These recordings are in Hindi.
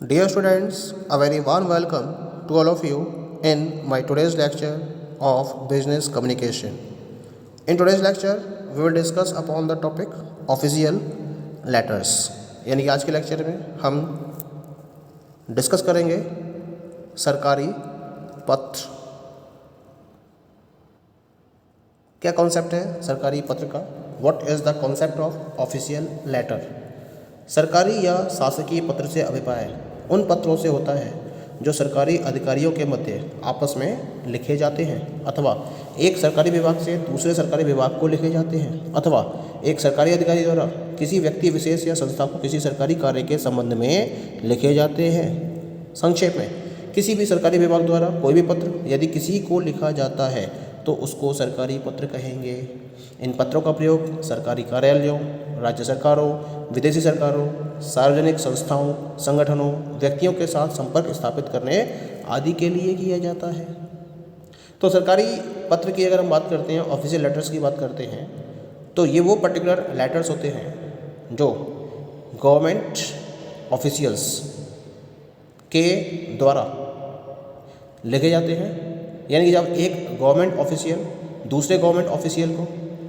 Dear students, a very warm welcome to all of you in my today's lecture of business communication. In today's lecture, we will discuss upon the topic official letters. यानी कि आज के लेक्चर में हम डिस्कस करेंगे सरकारी पत्र। क्या कॉन्सेप्ट है सरकारी पत्र का? What is the concept of official letter? सरकारी या शासकीय पत्र से अभिप्राय उन पत्रों से होता है जो सरकारी अधिकारियों के मध्य आपस में लिखे जाते हैं, अथवा एक सरकारी विभाग से दूसरे सरकारी विभाग को लिखे जाते हैं, अथवा एक सरकारी अधिकारी द्वारा किसी व्यक्ति विशेष या संस्था को किसी सरकारी कार्य के संबंध में लिखे जाते हैं। संक्षेप में, किसी भी सरकारी विभाग द्वारा कोई भी पत्र यदि किसी को लिखा जाता है तो उसको सरकारी पत्र कहेंगे। इन पत्रों का प्रयोग सरकारी कार्यालयों, राज्य सरकारों, विदेशी सरकारों, सार्वजनिक संस्थाओं, संगठनों, व्यक्तियों के साथ संपर्क स्थापित करने आदि के लिए किया जाता है। तो सरकारी पत्र की अगर हम बात करते हैं, ऑफिशियल लेटर्स की बात करते हैं, तो ये वो पर्टिकुलर लेटर्स होते हैं जो गवर्नमेंट ऑफिशियल्स के द्वारा लिखे जाते हैं। यानी कि जब एक गवर्नमेंट ऑफिशियल दूसरे गवर्नमेंट ऑफिशियल को,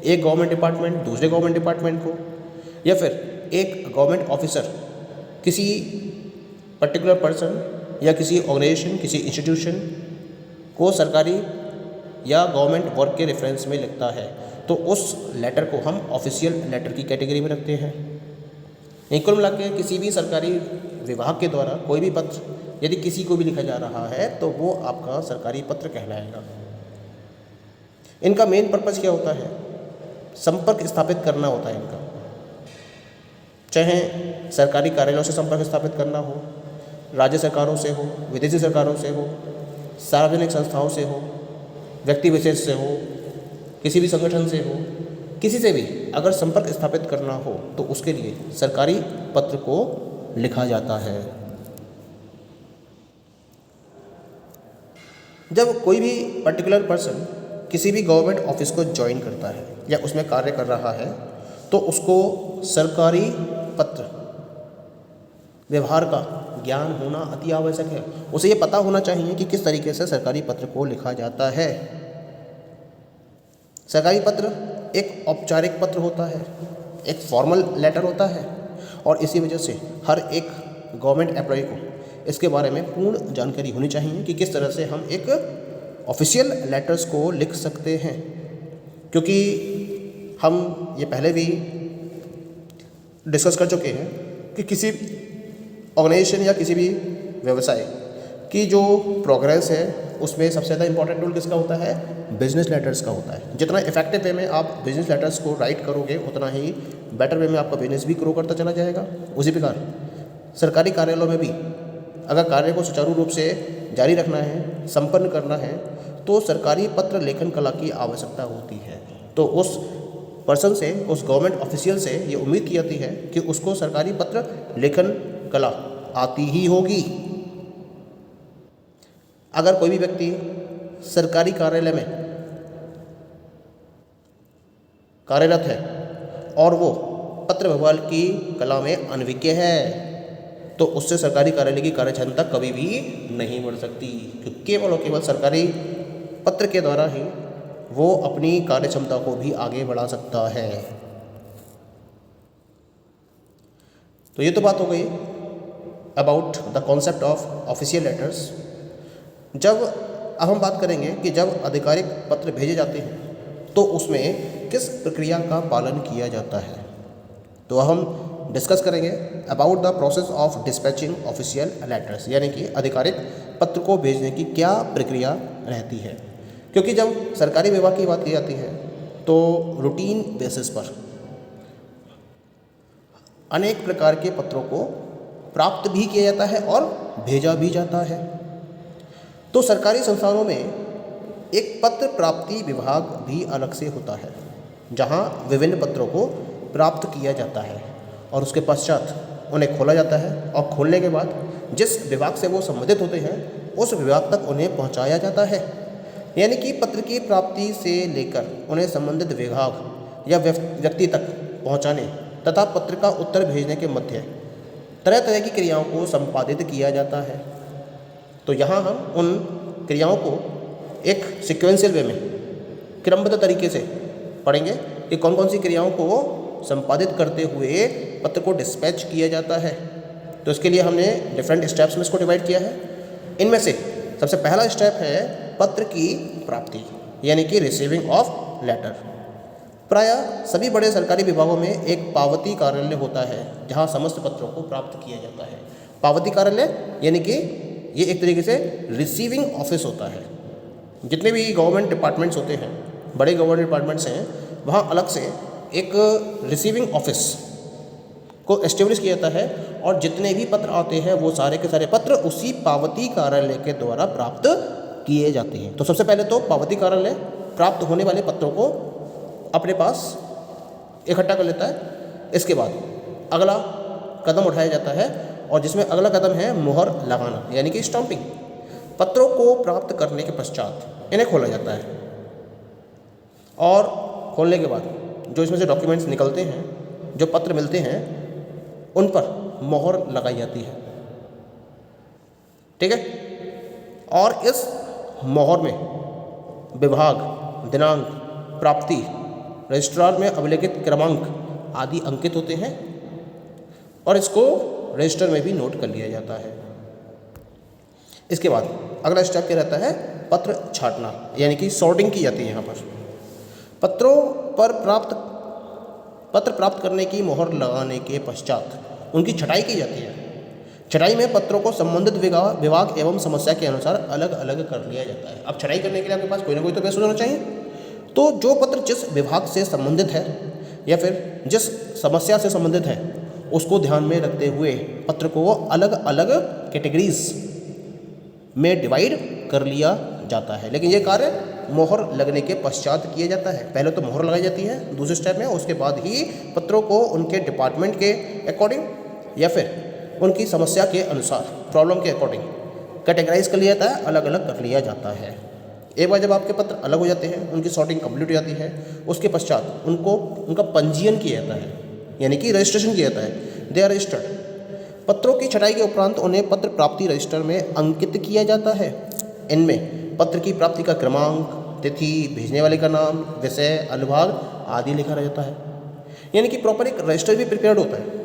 एक गवर्नमेंट डिपार्टमेंट दूसरे गवर्नमेंट डिपार्टमेंट को, या फिर एक गवर्नमेंट ऑफिसर किसी पर्टिकुलर पर्सन या किसी ऑर्गेनाइजेशन, किसी इंस्टीट्यूशन को सरकारी या गवर्नमेंट वर्क के रेफरेंस में लिखता है, तो उस लेटर को हम ऑफिशियल लेटर की कैटेगरी में रखते हैं। कुल मिला के किसी भी सरकारी विभाग के द्वारा कोई भी पत्र यदि किसी को भी लिखा जा रहा है तो वो आपका सरकारी पत्र कहलाएगा। इनका मेन पर्पज़ क्या होता है? संपर्क स्थापित करना होता है इनका। चाहे सरकारी कार्यालयों से संपर्क स्थापित करना हो, राज्य सरकारों से हो, विदेशी सरकारों से हो, सार्वजनिक संस्थाओं से हो, व्यक्ति विशेष से हो, किसी भी संगठन से हो, किसी से भी अगर संपर्क स्थापित करना हो तो उसके लिए सरकारी पत्र को लिखा जाता है। जब कोई भी पर्टिकुलर पर्सन किसी भी गवर्नमेंट ऑफिस को ज्वाइन करता है या उसमें कार्य कर रहा है तो उसको सरकारी पत्र व्यवहार का ज्ञान होना अति आवश्यक है। उसे ये पता होना चाहिए कि किस तरीके से सरकारी पत्र को लिखा जाता है। सरकारी पत्र एक औपचारिक पत्र होता है, एक फॉर्मल लेटर होता है, और इसी वजह से हर एक गवर्नमेंट एम्प्लॉय को इसके बारे में पूर्ण जानकारी होनी चाहिए कि किस तरह से हम एक ऑफिशियल लेटर्स को लिख सकते हैं। क्योंकि हम ये पहले भी डिस्कस कर चुके हैं कि किसी ऑर्गेनाइजेशन या किसी भी व्यवसाय की जो प्रोग्रेस है उसमें सबसे ज़्यादा इंपॉर्टेंट रोल किसका होता है? बिजनेस लेटर्स का होता है। जितना इफेक्टिव वे में आप बिजनेस लेटर्स को राइट करोगे उतना ही बेटर वे में आपका बिजनेस भी ग्रो करता चला जाएगा। उसी प्रकार सरकारी कार्यालयों में भी अगर कार्य को सुचारू रूप से जारी रखना है, संपन्न करना है, तो सरकारी पत्र लेखन कला की आवश्यकता होती है। तो उस पर्सन से, उस गवर्नमेंट ऑफिशियल से ये उम्मीद की जाती है कि उसको सरकारी पत्र लेखन कला आती ही होगी। अगर कोई भी व्यक्ति सरकारी कार्यालय में कार्यरत है और वो पत्र व्यवहार की कला में अनभिज्ञ है तो उससे सरकारी कार्यालय की कार्यक्षमता कभी भी नहीं बढ़ सकती, क्योंकि केवल और केवल सरकारी पत्र के द्वारा ही वो अपनी कार्यक्षमता को भी आगे बढ़ा सकता है। तो ये तो बात हो गई about the concept of official letters. अब हम बात करेंगे कि जब आधिकारिक पत्र भेजे जाते हैं तो उसमें किस प्रक्रिया का पालन किया जाता है। तो हम डिस्कस करेंगे about the process of dispatching official letters, यानी कि आधिकारिक पत्र को भेजने की क्या प्रक्रिया रहती है। क्योंकि जब सरकारी विभाग की बात की जाती है तो रूटीन बेसिस पर अनेक प्रकार के पत्रों को प्राप्त भी किया जाता है और भेजा भी जाता है। तो सरकारी संस्थानों में एक पत्र प्राप्ति विभाग भी अलग से होता है जहां विभिन्न पत्रों को प्राप्त किया जाता है और उसके पश्चात उन्हें खोला जाता है, और खोलने के बाद जिस विभाग से वो संबंधित होते हैं उस विभाग तक उन्हें पहुंचाया जाता है। यानी कि पत्र की प्राप्ति से लेकर उन्हें संबंधित विभाग या व्यक्ति तक पहुंचाने तथा पत्र का उत्तर भेजने के मध्य तरह तरह की क्रियाओं को संपादित किया जाता है। तो यहाँ हम उन क्रियाओं को एक सिक्वेंशियल वे में क्रमबद्ध तरीके से पढ़ेंगे कि कौन कौन सी क्रियाओं को संपादित करते हुए पत्र को डिस्पैच किया जाता है। तो इसके लिए हमने डिफरेंट स्टेप्स में इसको डिवाइड किया है। इनमें से सबसे पहला स्टेप है पत्र की प्राप्ति, यानी कि रिसीविंग ऑफ लेटर। प्रायः सभी बड़े सरकारी विभागों में एक पावती कार्यालय होता है जहां समस्त पत्रों को प्राप्त किया जाता है। पावती कार्यालय यानी कि ये एक तरीके से रिसीविंग ऑफिस होता है। जितने भी गवर्नमेंट डिपार्टमेंट्स होते हैं, बड़े गवर्नमेंट डिपार्टमेंट्स हैं, वहाँ अलग से एक रिसीविंग ऑफिस को एस्टेब्लिश किया जाता है और जितने भी पत्र आते हैं वो सारे के सारे पत्र उसी पावती कार्यालय के द्वारा प्राप्त किए जाते हैं। तो सबसे पहले तो पावती कार्यालय प्राप्त होने वाले पत्रों को अपने पास इकट्ठा कर लेता है। इसके बाद अगला कदम उठाया जाता है और जिसमें अगला कदम है मुहर लगाना, यानी कि स्टाम्पिंग। पत्रों को प्राप्त करने के पश्चात इन्हें खोला जाता है और खोलने के बाद जो इसमें से डॉक्यूमेंट्स निकलते हैं, जो पत्र मिलते हैं, उन पर मोहर लगाई जाती है। ठीक है। और इस मोहर में विभाग, दिनांक, प्राप्ति, रजिस्ट्रार में अभिलेखित क्रमांक आदि अंकित होते हैं और इसको रजिस्टर में भी नोट कर लिया जाता है। इसके बाद अगला स्टेप क्या रहता है? पत्र छांटना, यानी कि सॉर्टिंग की जाती है। यहाँ पर पत्रों पर पत्र प्राप्त करने की मोहर लगाने के पश्चात उनकी छटाई की जाती है। छटाई में पत्रों को संबंधित विभाग एवं समस्या के अनुसार अलग अलग कर लिया जाता है। अब छटाई करने के लिए आपके पास कोई ना कोई तो बेस होना चाहिए। तो जो पत्र जिस विभाग से संबंधित है या फिर जिस समस्या से संबंधित है उसको ध्यान में रखते हुए पत्र को अलग अलग कैटेगरीज में डिवाइड कर लिया जाता है। लेकिन ये कार्य मोहर लगने के पश्चात किया जाता है। पहले तो मोहर लगाई जाती है दूसरे स्टेप में, उसके बाद ही पत्रों को उनके डिपार्टमेंट के अकॉर्डिंग या फिर उनकी समस्या के अनुसार, प्रॉब्लम के अकॉर्डिंग कैटेगराइज कर लिया जाता है, अलग अलग कर लिया जाता है। एक बार जब आपके पत्र अलग हो जाते हैं, उनकी सॉर्टिंग कंप्लीट हो जाती है, उसके पश्चात उनका पंजीयन किया जाता है, यानी कि रजिस्ट्रेशन किया जाता है। They are registered. पत्रों की छटाई के उपरांत उन्हें पत्र प्राप्ति रजिस्टर में अंकित किया जाता है। इनमें पत्र की प्राप्ति का क्रमांक, तिथि, भेजने वाले का नाम, विषय, अनुभाग आदि लिखा रहता है। यानी कि प्रॉपर एक रजिस्टर भी प्रिपेयर्ड होता है।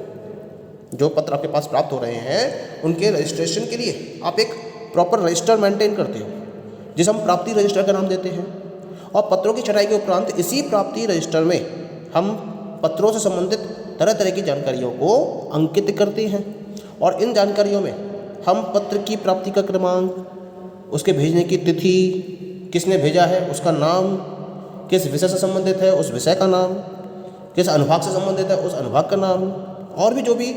जो पत्र आपके पास प्राप्त हो रहे हैं उनके रजिस्ट्रेशन के लिए आप एक प्रॉपर रजिस्टर मेंटेन करते हो, जिसे हम प्राप्ति रजिस्टर का नाम देते हैं। और पत्रों की छटाई के उपरांत इसी प्राप्ति रजिस्टर में हम पत्रों से संबंधित तरह तरह की जानकारियों को अंकित करते हैं और इन जानकारियों में हम पत्र की प्राप्ति का क्रमांक, उसके भेजने की तिथि, किसने भेजा है उसका नाम, किस विषय से संबंधित है उस विषय का नाम, किस अनुभाग से संबंधित है उस अनुभाग का नाम, और भी जो भी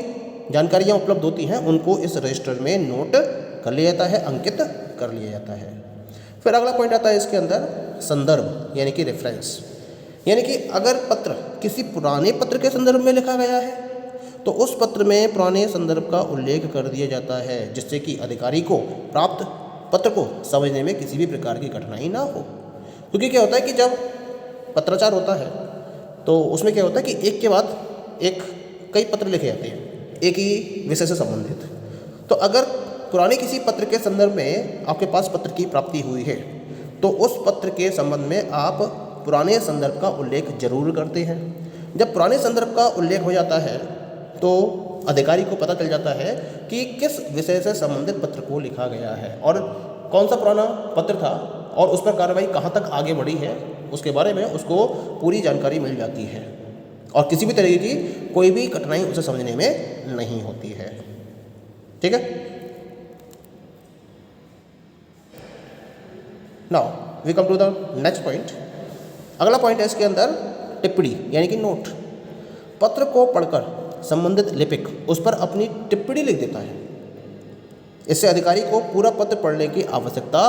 जानकारियाँ उपलब्ध होती हैं उनको इस रजिस्टर में नोट कर लिया जाता है, अंकित कर लिया जाता है। फिर अगला पॉइंट आता है इसके अंदर संदर्भ, यानी कि रेफरेंस। यानी कि अगर पत्र किसी पुराने पत्र के संदर्भ में लिखा गया है तो उस पत्र में पुराने संदर्भ का उल्लेख कर दिया जाता है, जिससे कि अधिकारी को प्राप्त पत्र को समझने में किसी भी प्रकार की कठिनाई ना हो। क्योंकि क्या होता है कि जब पत्राचार होता है तो उसमें क्या होता है कि एक के बाद एक कई पत्र लिखे जाते हैं एक ही विषय से संबंधित। तो अगर पुराने किसी पत्र के संदर्भ में आपके पास पत्र की प्राप्ति हुई है तो उस पत्र के संबंध में आप पुराने संदर्भ का उल्लेख जरूर करते हैं। जब पुराने संदर्भ का उल्लेख हो जाता है तो अधिकारी को पता चल जाता है कि किस विषय से संबंधित पत्र को लिखा गया है और कौन सा पुराना पत्र था और उस पर कार्रवाई कहाँ तक आगे बढ़ी है, उसके बारे में उसको पूरी जानकारी मिल जाती है और किसी भी तरीके की कोई भी कठिनाई उसे समझने में नहीं होती है। ठीक है। Now we come to the next point. अगला पॉइंट है इसके अंदर टिप्पणी, यानी कि नोट। पत्र को पढ़कर संबंधित लिपिक उस पर अपनी टिप्पणी लिख देता है। इससे अधिकारी को पूरा पत्र पढ़ने की आवश्यकता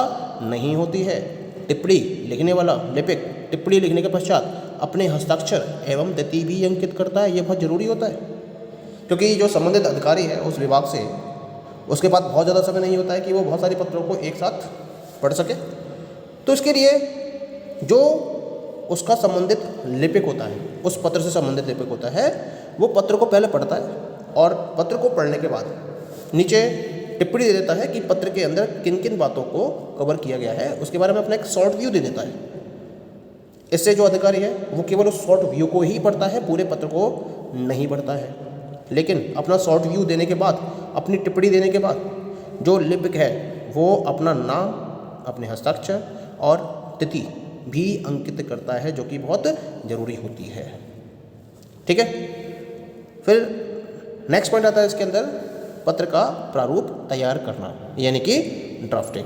नहीं होती है। टिप्पणी लिखने वाला लिपिक टिप्पणी लिखने के पश्चात अपने हस्ताक्षर एवं तिथि भी अंकित करता है। ये बहुत ज़रूरी होता है क्योंकि जो संबंधित अधिकारी है उस विभाग से, उसके पास बहुत ज़्यादा समय नहीं होता है कि वो बहुत सारे पत्रों को एक साथ पढ़ सके। तो इसके लिए जो उसका संबंधित लिपिक होता है, उस पत्र से संबंधित लिपिक होता है, वो पत्र को पहले पढ़ता है और पत्र को पढ़ने के बाद नीचे टिप्पणी दे देता है कि पत्र के अंदर किन किन बातों को कवर किया गया है, उसके बारे में अपना एक शॉर्ट व्यू दे देता है। इससे जो अधिकारी है वो केवल उस शॉर्ट व्यू को ही पढ़ता है, पूरे पत्र को नहीं पढ़ता है। लेकिन अपना शॉर्ट व्यू देने के बाद, अपनी टिप्पणी देने के बाद जो लिपिक है वो अपना नाम, अपने हस्ताक्षर और तिथि भी अंकित करता है, जो कि बहुत ज़रूरी होती है। ठीक है। फिर नेक्स्ट पॉइंट आता है इसके अंदर, पत्र का प्रारूप तैयार करना, यानी कि ड्राफ्टिंग।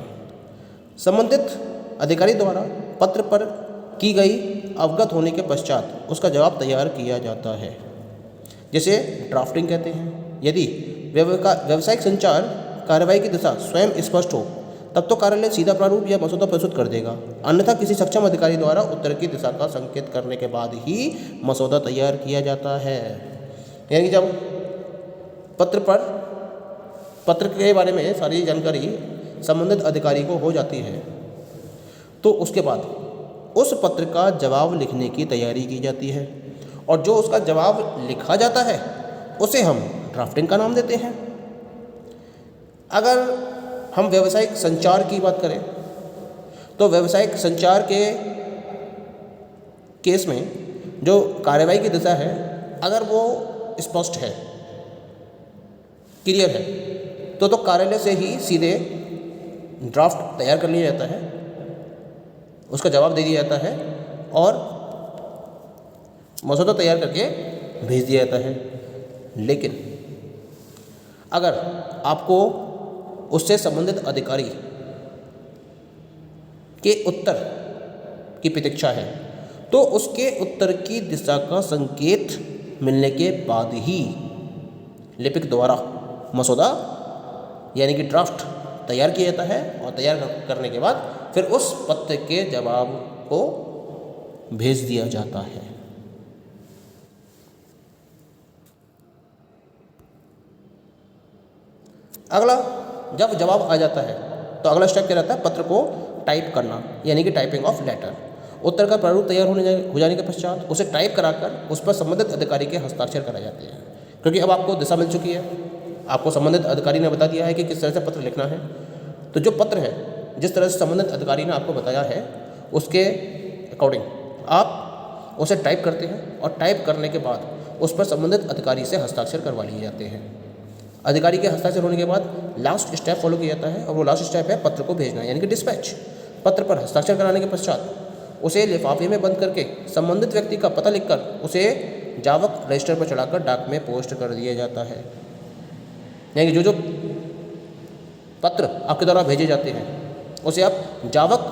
संबंधित अधिकारी द्वारा पत्र पर की गई अवगत होने के पश्चात उसका जवाब तैयार किया जाता है, जिसे ड्राफ्टिंग कहते हैं। यदि व्यावसायिक संचार कार्रवाई की दिशा स्वयं स्पष्ट हो तब तो कार्यालय सीधा प्रारूप या मसौदा प्रस्तुत कर देगा, अन्यथा किसी सक्षम अधिकारी द्वारा उत्तर की दिशा का संकेत करने के बाद ही मसौदा तैयार किया जाता है। यानी जब पत्र के बारे में सारी जानकारी संबंधित अधिकारी को हो जाती है तो उसके बाद उस पत्र का जवाब लिखने की तैयारी की जाती है, और जो उसका जवाब लिखा जाता है उसे हम ड्राफ्टिंग का नाम देते हैं। अगर हम व्यावसायिक संचार की बात करें तो व्यावसायिक संचार के केस में जो कार्रवाई की दिशा है, अगर वो स्पष्ट है, क्लियर है, तो कार्यालय से ही सीधे ड्राफ्ट तैयार कर लिया जाता है, उसका जवाब दे दिया जाता है और मसौदा तैयार करके भेज दिया जाता है। लेकिन अगर आपको उससे संबंधित अधिकारी के उत्तर की प्रतीक्षा है तो उसके उत्तर की दिशा का संकेत मिलने के बाद ही लिपिक द्वारा मसौदा यानी कि ड्राफ्ट तैयार किया जाता है, और तैयार करने के बाद फिर उस पत्र के जवाब को भेज दिया जाता है। अगला, जब जवाब आ जाता है तो अगला स्टेप क्या रहता है, पत्र को टाइप करना, यानी कि टाइपिंग ऑफ लेटर। उत्तर का प्रारूप तैयार हो जाने के पश्चात उसे टाइप कराकर उस पर संबंधित अधिकारी के हस्ताक्षर कराए जाते हैं। क्योंकि अब आपको दिशा मिल चुकी है, आपको संबंधित अधिकारी ने बता दिया है कि किस तरह से पत्र लिखना है, तो जो पत्र है जिस तरह से संबंधित अधिकारी ने आपको बताया है उसके अकॉर्डिंग आप उसे टाइप करते हैं, और टाइप करने के बाद उस पर संबंधित अधिकारी से हस्ताक्षर करवा लिए जाते हैं। अधिकारी के हस्ताक्षर होने के बाद लास्ट स्टेप फॉलो किया जाता है, और वो लास्ट स्टेप है पत्र को भेजना, यानी कि डिस्पैच। पत्र पर हस्ताक्षर कराने के पश्चात उसे लिफाफे में बंद करके संबंधित व्यक्ति का पता लिखकर उसे जावक रजिस्टर पर चढ़ाकर डाक में पोस्ट कर दिया जाता है। यानी कि जो पत्र आपके द्वारा भेजे जाते हैं उसे आप जावक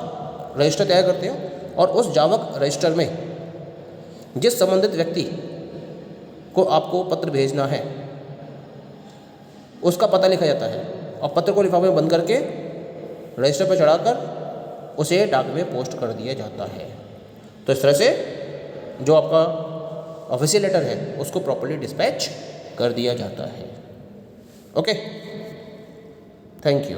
रजिस्टर तैयार करते हो, और उस जावक रजिस्टर में जिस संबंधित व्यक्ति को आपको पत्र भेजना है उसका पता लिखा जाता है, और पत्र को लिफाफे में बंद करके रजिस्टर पर चढ़ाकर उसे डाक में पोस्ट कर दिया जाता है। तो इस तरह से जो आपका ऑफिशियल लेटर है उसको प्रॉपर्ली डिस्पैच कर दिया जाता है। Okay, thank you.